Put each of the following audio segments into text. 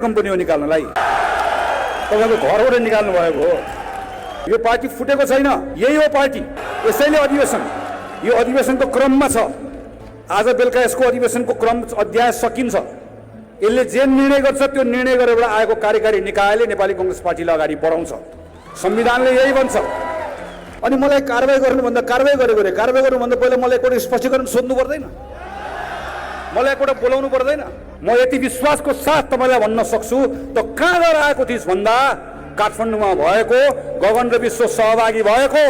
Company हो निकाल्नलाई तपाईको घरबाट निकाल्नु भएको हो। यो पार्टी फुटेको छैन, यही हो पार्टी। यसैले अधिवेशन यो अधिवेशनको क्रममा छ। आज बेलुका यसको अधिवेशनको क्रम अध्याय सकिन्छ। यसले जे निर्णय गर्छ त्यो निर्णय गरेर आएको कार्यकारी निकायले नेपाली कांग्रेस पार्टीलाई अगाडि बढाउँछ। संविधानले यही भन्छ। अनि मलाई कारबाही गर्नुभन्दा कारबाही गर्नुभन्दा पहिला मलाई एकपल्ट स्पष्टीकरण सोध्नु पर्दैन, मलाई एकपल्ट बोलाउनु पर्दैन। म यति विश्वासको साथ तपाईलाई भन्न सक्छु त कहाँबाट आएको थिइस् भन्दा काठमाडौँमा भएको गगन र विश्व सहभागी भएको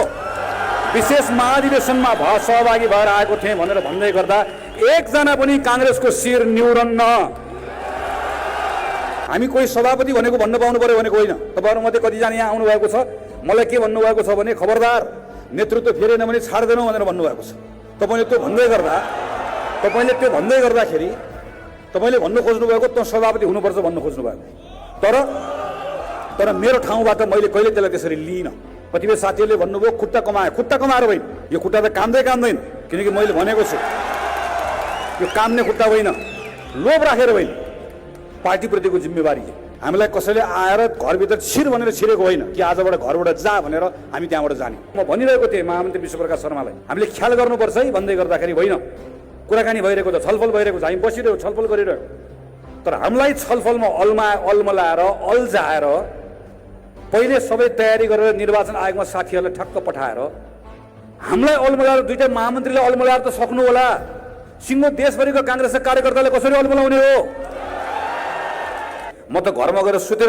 विशेष महाधिवेशनमा सहभागी भएर आएको थिएँ भनेर भन्दै गर्दा एकजना पनि कांग्रेसको शिर निउरन्न। हामी कोही सभापति भनेको भन्न पाउनु पर्यो भनेको होइन। तपाईहरु मध्ये कतिजना यहाँ आउनु भएको छ, मलाई के भन्नु भएको छ भने खबरदार नेतृत्व फेरेन भने छाड्दैनौ भनेर भन्नु भएको छ। तपाईले त्यो भन्दै गर्दाखेरि तपाईले भन्नु खोज्नु भएको त सभापति हुनुपर्छ भन्नु खोज्नु भएको। तर मेरो ठाउँबाट मैले कहिले त्यसलाई त्यसरी लिइन। कतिपय साथीहरूले भन्नुभयो खुट्टा कमाएर होइन। यो खुट्टा त काम्दैन, किनकि मैले भनेको छु यो काम्ने खुट्टा होइन, लोभ राखेर होइन। पार्टीप्रतिको जिम्मेवारी हामीलाई कसैले आएर घरभित्र छिर भनेर छिरेको होइन कि आजबाट घरबाट जा भनेर हामी त्यहाँबाट जाने। म भनिरहेको थिएँ महामन्त्री विश्वप्रकाश शर्मालाई, हामीले ख्याल गर्नुपर्छ है भन्दै गर्दाखेरि होइन, कुराकानी भइरहेको छ, छलफल भइरहेको छ, हामी बसिरहेको छलफल गरिरहेको। तर हामीलाई छलफलमा अल्मलाएर अल्झाएर पहिले सबै तयारी गरेर निर्वाचन आयोगमा साथीहरूलाई ठक्क पठाएर हामीलाई अल्मलाएर दुईटा महामन्त्रीले अल्मलाएर त सक्नु होला। सिङ्गो देशभरिको कांग्रेसका कार्यकर्ताले कसरी अल्मलाउने हो? म त घरमा गएर सुतेर